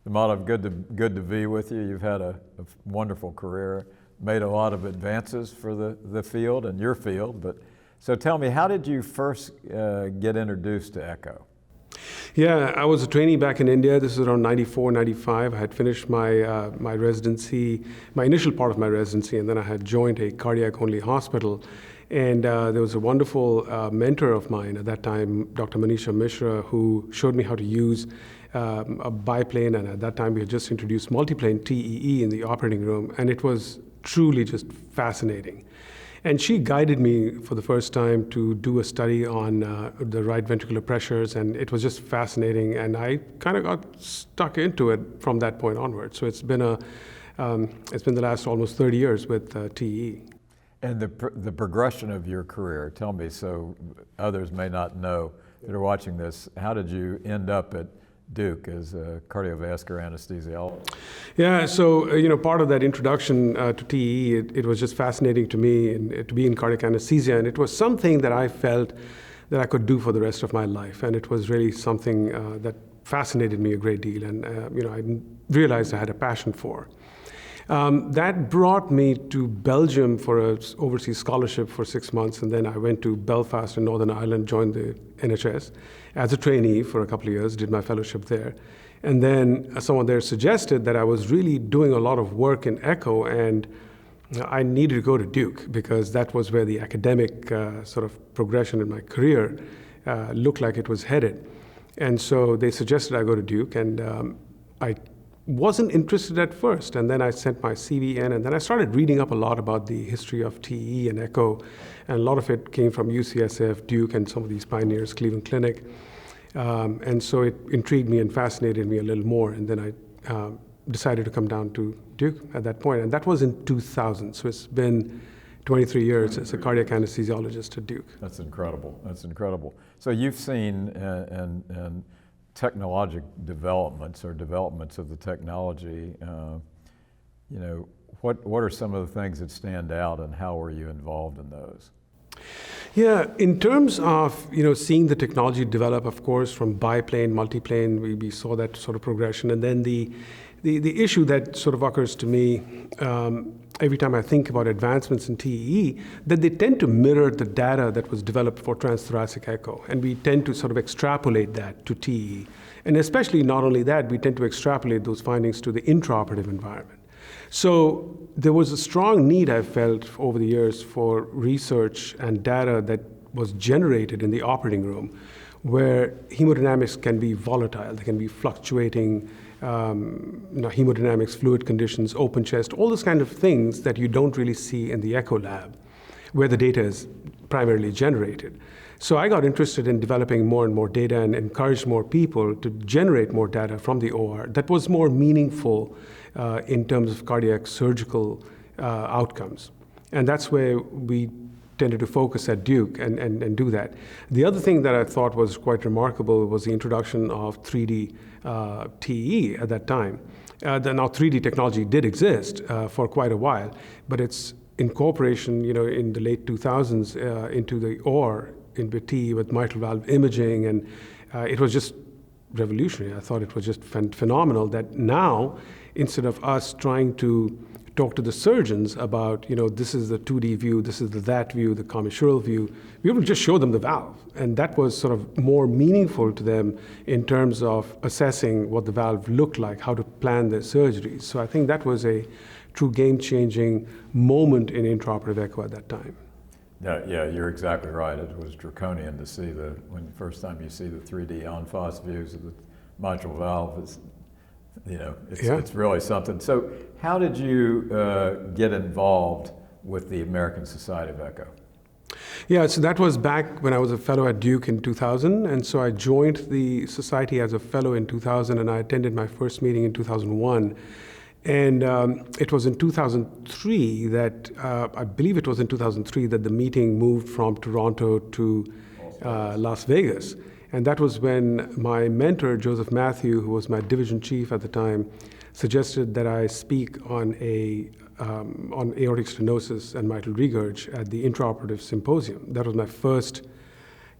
Madhav, good to be with you. You've had a wonderful career, made a lot of advances for the field and your field. But so tell me, how did you first get introduced to echo? Yeah, I was a trainee back in India. This was around 94, 95. I had finished my my residency, my initial part of my residency, and then I had joined a cardiac-only hospital. And there was a wonderful mentor of mine at that time, Dr. Manisha Mishra, who showed me how to use a biplane, and at that time we had just introduced multiplane TEE in the operating room, and it was truly just fascinating. And she guided me for the first time to do a study on the right ventricular pressures, and it was just fascinating, and I kind of got stuck into it from that point onward. So it's been the last almost 30 years with TEE. And the progression of your career, tell me, so others may not know that are watching this, how did you end up at Duke as a cardiovascular anesthesiologist? Yeah, so part of that introduction to TEE, it was just fascinating to me to be in cardiac anesthesia, and it was something that I felt that I could do for the rest of my life, and it was really something that fascinated me a great deal, and I realized I had a passion for. That brought me to Belgium for an overseas scholarship for 6 months, and then I went to Belfast in Northern Ireland, joined the NHS as a trainee for a couple of years, did my fellowship there. And then someone there suggested that I was really doing a lot of work in echo, and I needed to go to Duke because that was where the academic sort of progression in my career looked like it was headed. And so they suggested I go to Duke, and I wasn't interested at first, and then I sent my CV in, and then I started reading up a lot about the history of TE and echo, and a lot of it came from UCSF, Duke, and some of these pioneers, Cleveland Clinic, and so it intrigued me and fascinated me a little more, and then I decided to come down to Duke at that point, and that was in 2000, so it's been 23 years as a cardiac anesthesiologist at Duke. That's incredible, that's incredible. So you've seen and technologic developments or developments of the technology, what are some of the things that stand out, and how were you involved in those? Yeah, in terms of seeing the technology develop, of course, from biplane, multiplane, we saw that sort of progression, and then the issue that sort of occurs to me every time I think about advancements in TEE, that they tend to mirror the data that was developed for transthoracic echo, and we tend to sort of extrapolate that to TEE. And especially not only that, we tend to extrapolate those findings to the intraoperative environment. So there was a strong need I felt over the years for research and data that was generated in the operating room, where hemodynamics can be volatile, they can be fluctuating, hemodynamics, fluid conditions, open chest, all those kind of things that you don't really see in the echo lab, where the data is primarily generated. So I got interested in developing more and more data and encouraged more people to generate more data from the OR that was more meaningful in terms of cardiac surgical outcomes. And that's where we tended to focus at Duke and do that. The other thing that I thought was quite remarkable was the introduction of 3D TE at that time. Now 3D technology did exist for quite a while, but its incorporation, in the late 2000s into the OR in TE with mitral valve imaging, and it was just revolutionary. I thought it was just phenomenal that now, instead of us trying to talk to the surgeons about, this is the 2D view, this is the that view, the commissural view, we would just show them the valve. And that was sort of more meaningful to them in terms of assessing what the valve looked like, how to plan their surgeries. So I think that was a true game-changing moment in intraoperative echo at that time. Yeah, you're exactly right. It was draconian to see when the first time you see the 3D en face views of the mitral valve. It's really something. So how did you get involved with the American Society of Echo? Yeah, so that was back when I was a fellow at Duke in 2000, and so I joined the society as a fellow in 2000, and I attended my first meeting in 2001. And it was in 2003 that, I believe it was in 2003 that the meeting moved from Toronto to Las Vegas. And that was when my mentor, Joseph Matthew, who was my division chief at the time, suggested that I speak on aortic stenosis and mitral regurg at the intraoperative symposium. That was my first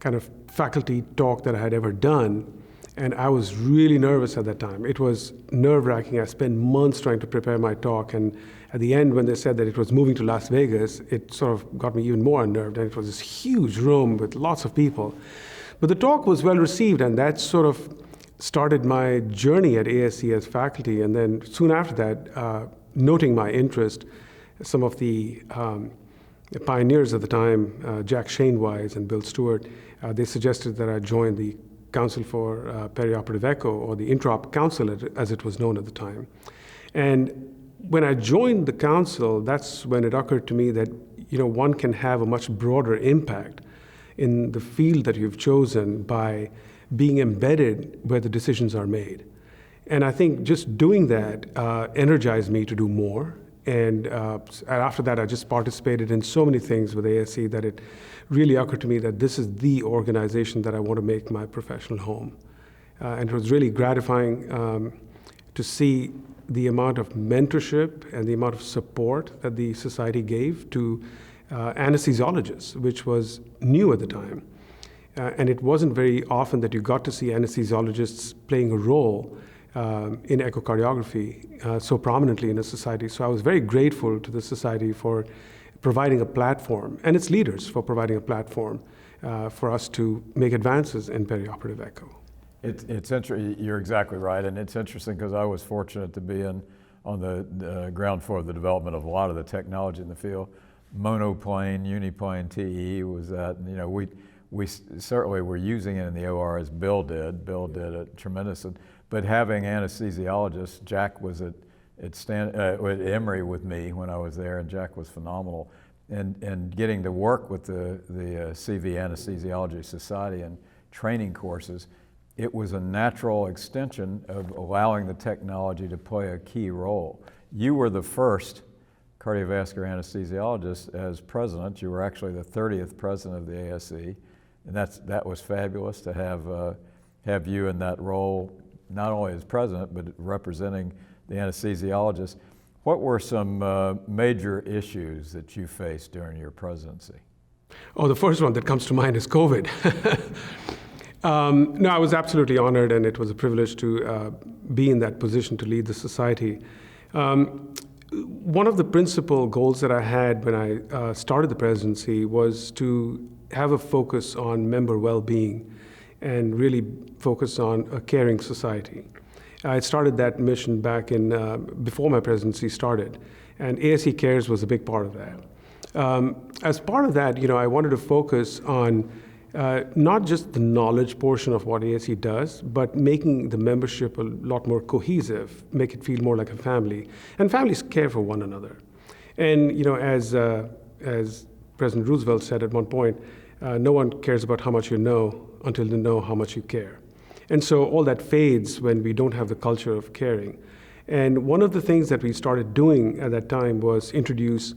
kind of faculty talk that I had ever done. And I was really nervous at that time. It was nerve-wracking. I spent months trying to prepare my talk, and at the end, when they said that it was moving to Las Vegas, it sort of got me even more unnerved, and it was this huge room with lots of people. But the talk was well received, and that sort of started my journey at ASE as faculty. And then soon after that, noting my interest, some of the pioneers at the time, Jack Shanewise and Bill Stewart, they suggested that I join the Council for Perioperative Echo, or the Intraop Council as it was known at the time. And when I joined the council, that's when it occurred to me that one can have a much broader impact in the field that you've chosen by being embedded where the decisions are made. And I think just doing that energized me to do more. And after that, I just participated in so many things with ASE that it really occurred to me that this is the organization that I want to make my professional home. And it was really gratifying to see the amount of mentorship and the amount of support that the society gave to anesthesiologists, which was new at the time. And it wasn't very often that you got to see anesthesiologists playing a role in echocardiography so prominently in a society. So I was very grateful to the society for providing a platform, and its leaders for providing a platform for us to make advances in perioperative echo. It's interesting. You're exactly right, and it's interesting because I was fortunate to be on the ground floor of the development of a lot of the technology in the field. Monoplane, uniplane, TE was that. We certainly were using it in the OR as Bill did. Bill did a tremendous, but having anesthesiologists, Jack was at Emory with me when I was there, and Jack was phenomenal. And getting to work with the CV Anesthesiology Society and training courses, it was a natural extension of allowing the technology to play a key role. You were the first cardiovascular anesthesiologist as president. You were actually the 30th president of the ASE, and that was fabulous to have you in that role, not only as president, but representing the anesthesiologists. What were some major issues that you faced during your presidency? Oh, the first one that comes to mind is COVID. No, I was absolutely honored, and it was a privilege to be in that position to lead the society. One of the principal goals that I had when I started the presidency was to have a focus on member well-being and really focus on a caring society. I started that mission back in before my presidency started, and ASE Cares was a big part of that. As part of that, I wanted to focus on not just the knowledge portion of what ASE does, but making the membership a lot more cohesive, make it feel more like a family. And families care for one another. And as President Roosevelt said at one point, no one cares about how much you know until they know how much you care. And so all that fades when we don't have the culture of caring. And one of the things that we started doing at that time was introduce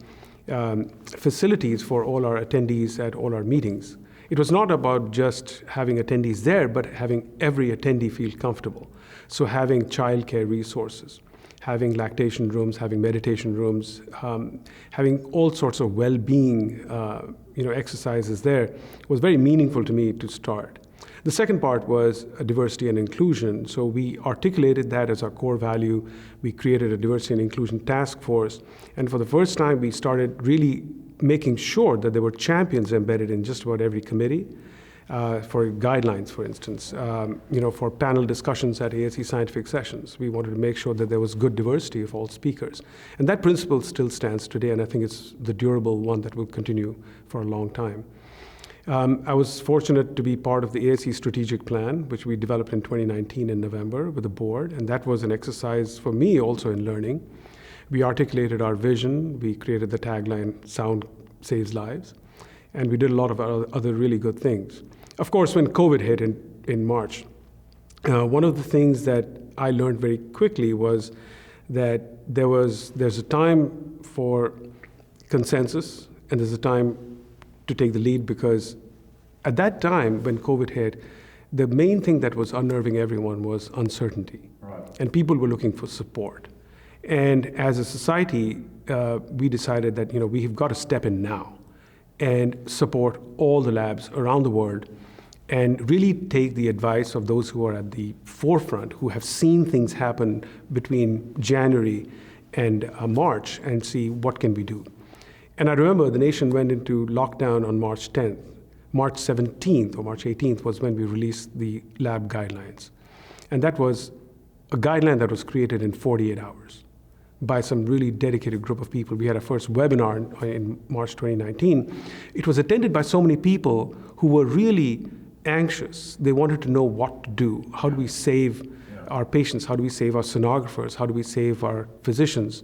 facilities for all our attendees at all our meetings. It was not about just having attendees there, but having every attendee feel comfortable. So having childcare resources, having lactation rooms, having meditation rooms, having all sorts of well-being exercises there was very meaningful to me to start. The second part was diversity and inclusion. So we articulated that as our core value. We created a diversity and inclusion task force. And for the first time, we started really making sure that there were champions embedded in just about every committee for guidelines, for instance. For panel discussions at ASE scientific sessions, we wanted to make sure that there was good diversity of all speakers. And that principle still stands today, and I think it's the durable one that will continue for a long time. I was fortunate to be part of the ASE strategic plan, which we developed in 2019 in November with the board, and that was an exercise for me also in learning. We articulated our vision, we created the tagline, "Sound Saves Lives," and we did a lot of other really good things. Of course, when COVID hit in March, one of the things that I learned very quickly was that there's a time for consensus and there's a time to take the lead, because at that time when COVID hit, the main thing that was unnerving everyone was uncertainty. Right. And people were looking for support. And as a society, we decided that we have got to step in now and support all the labs around the world and really take the advice of those who are at the forefront, who have seen things happen between January and March, and see what can we do. And I remember the nation went into lockdown on March 10th. March 17th or March 18th was when we released the lab guidelines. And that was a guideline that was created in 48 hours by some really dedicated group of people. We had our first webinar in March 2019. It was attended by so many people who were really anxious. They wanted to know what to do. How do we save our patients? How do we save our sonographers? How do we save our physicians?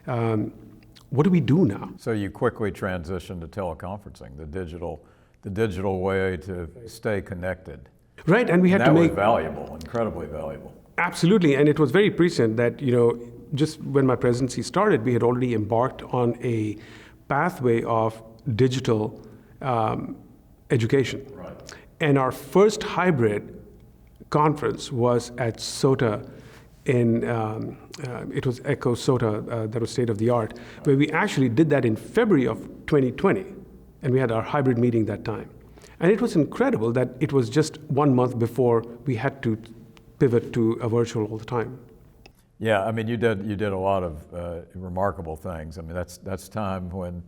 What do we do now? So you quickly transitioned to teleconferencing, the digital way to stay connected. Right, and we had to make... That was valuable, incredibly valuable. Absolutely, and it was very prescient that, just when my presidency started, we had already embarked on a pathway of digital education. Right. And our first hybrid conference was at SOTA it was Echo SOTA, that was state of the art, where we actually did that in February of 2020. And we had our hybrid meeting that time. And it was incredible that it was just 1 month before we had to pivot to a virtual all the time. Yeah, I mean, you did a lot of remarkable things. I mean, that's time when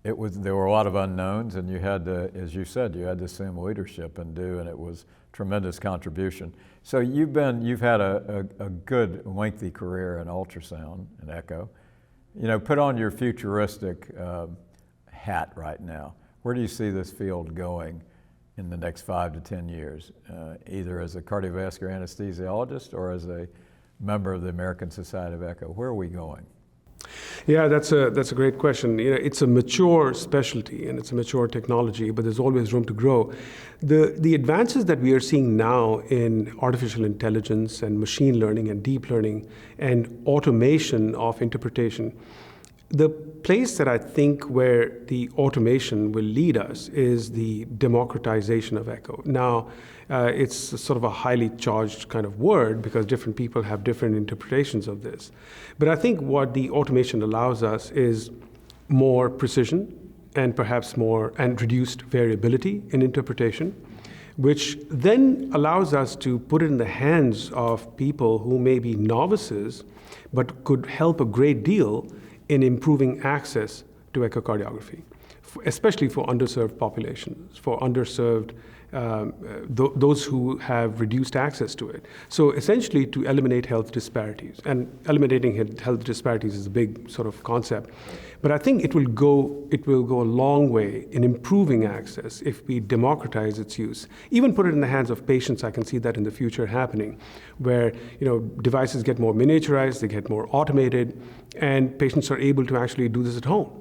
there were a lot of unknowns, and you had to, as you said, you had to assume leadership and it was tremendous contribution. So you've had a good lengthy career in ultrasound and echo. Put on your futuristic hat right now. Where do you see this field going in the next 5 to 10 years, either as a cardiovascular anesthesiologist or as a member of the American Society of Echo? Where are we going? Yeah, that's a great question. It's a mature specialty and it's a mature technology, but there's always room to grow. The advances that we are seeing now in artificial intelligence and machine learning and deep learning and automation of interpretation, the place that I think where the automation will lead us is the democratization of echo. Now, it's sort of a highly charged kind of word because different people have different interpretations of this. But I think what the automation allows us is more precision and perhaps more and reduced variability in interpretation, which then allows us to put it in the hands of people who may be novices but could help a great deal in improving access to echocardiography, especially for underserved populations, for underserved those who have reduced access to it. So essentially to eliminate health disparities. And eliminating health disparities is a big sort of concept. But I think it will go a long way in improving access if we democratize its use. Even put it in the hands of patients, I can see that in the future happening, where devices get more miniaturized, they get more automated, and patients are able to actually do this at home.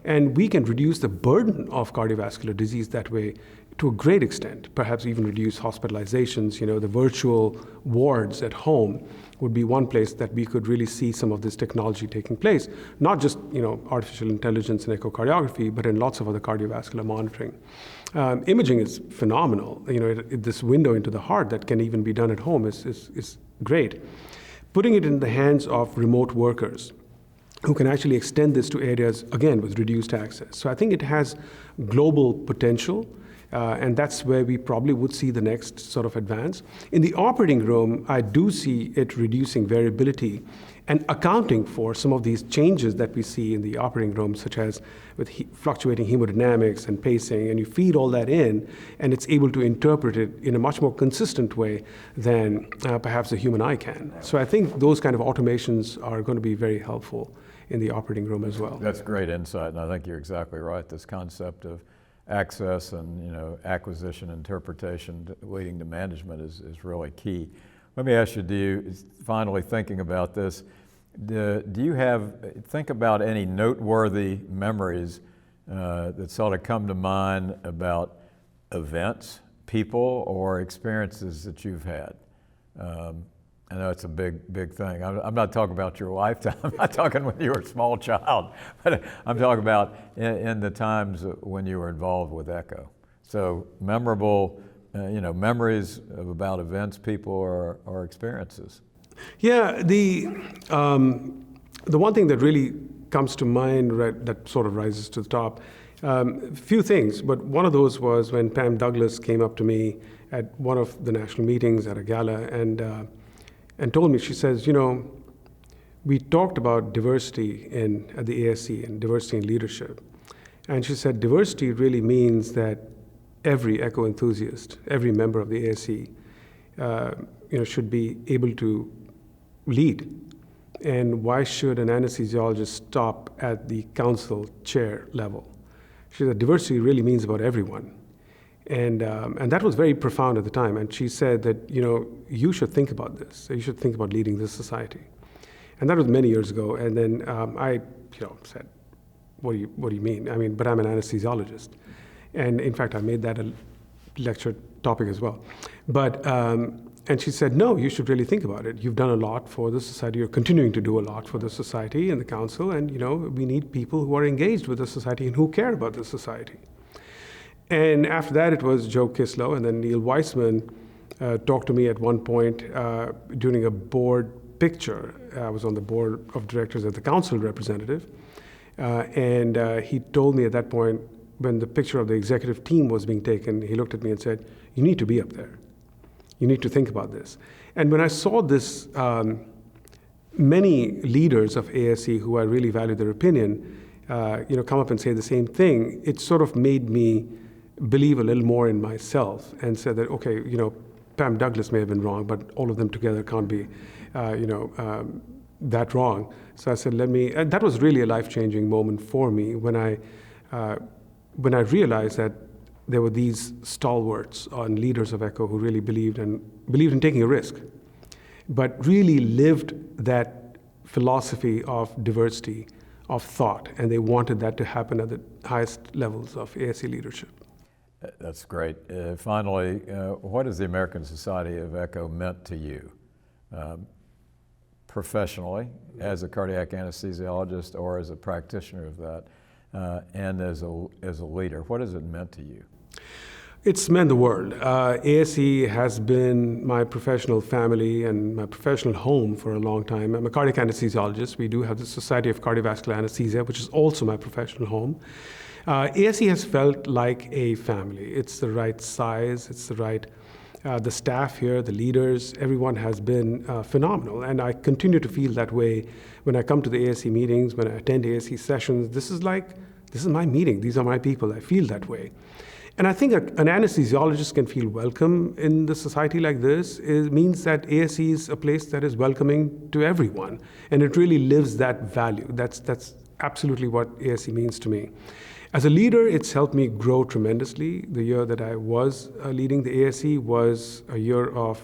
And we can reduce the burden of cardiovascular disease that way to a great extent, perhaps even reduce hospitalizations. The virtual wards at home would be one place that we could really see some of this technology taking place. Not just artificial intelligence and echocardiography, but in lots of other cardiovascular monitoring. Imaging is phenomenal. This window into the heart that can even be done at home is great. Putting it in the hands of remote workers who can actually extend this to areas, again, with reduced access. So I think it has global potential, and that's where we probably would see the next sort of advance. In the operating room, I do see it reducing variability and accounting for some of these changes that we see in the operating room, such as with fluctuating hemodynamics and pacing, and you feed all that in, and it's able to interpret it in a much more consistent way than perhaps the human eye can. So I think those kind of automations are going to be very helpful in the operating room as well. That's great insight, and I think you're exactly right. This concept of access and acquisition, interpretation, leading to management is really key. Let me ask you, finally thinking about this, do you think about any noteworthy memories that sort of come to mind about events, people, or experiences that you've had? I know it's a big thing. I'm not talking about your lifetime. I'm not talking when you were a small child, but I'm talking about in the times when you were involved with Echo. So memorable, memories about events, people, or experiences. Yeah, the one thing that really comes to mind, right, that sort of rises to the top, Few things, but one of those was when Pam Douglas came up to me at one of the national meetings at a gala and told me, she says, we talked about diversity at the ASE and diversity in leadership. And she said, diversity really means that every echo enthusiast, every member of the ASE, should be able to lead. And why should an anesthesiologist stop at the council chair level? She said, diversity really means about everyone. And that was very profound at the time. And she said that, you should think about this. You should think about leading this society. And that was many years ago. And then I, said, what do you mean? But I'm an anesthesiologist. And in fact, I made that a lecture topic as well. But, and she said, no, you should really think about it. You've done a lot for the society. You're continuing to do a lot for the society and the council. And, we need people who are engaged with the society and who care about the society. And after that, it was Joe Kislow. And then Neil Weissman talked to me at one point during a board picture. I was on the board of directors as the council representative. And he told me at that point, when the picture of the executive team was being taken, he looked at me and said, you need to be up there. You need to think about this. And when I saw this, many leaders of ASE who I really value their opinion, come up and say the same thing, it sort of made me believe a little more in myself and said that, okay, Pam Douglas may have been wrong, but all of them together can't be, that wrong. So I said, and that was really a life-changing moment for me when I realized that there were these stalwarts and leaders of ECHO who really believed in taking a risk, but really lived that philosophy of diversity of thought, and they wanted that to happen at the highest levels of ASE leadership. That's great. Finally, what has the American Society of ECHO meant to you professionally, as a cardiac anesthesiologist or as a practitioner of that, and as a leader? What has it meant to you? It's meant the world. ASE has been my professional family and my professional home for a long time. I'm a cardiac anesthesiologist. We do have the Society of Cardiovascular Anesthesia, which is also my professional home. ASE has felt like a family. It's the right size. It's the right, the staff here, the leaders, everyone has been phenomenal. And I continue to feel that way when I come to the ASE meetings, when I attend ASE sessions. This is my meeting. These are my people. I feel that way. And I think an anesthesiologist can feel welcome in the society like this. It means that ASE is a place that is welcoming to everyone. And it really lives that value. That's absolutely what ASE means to me. As a leader, it's helped me grow tremendously. The year that I was leading the ASE was a year of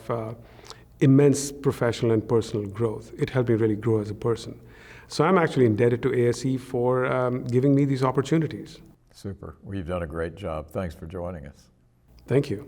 immense professional and personal growth. It helped me really grow as a person. So I'm actually indebted to ASE for giving me these opportunities. Super. Well, you've done a great job. Thanks for joining us. Thank you.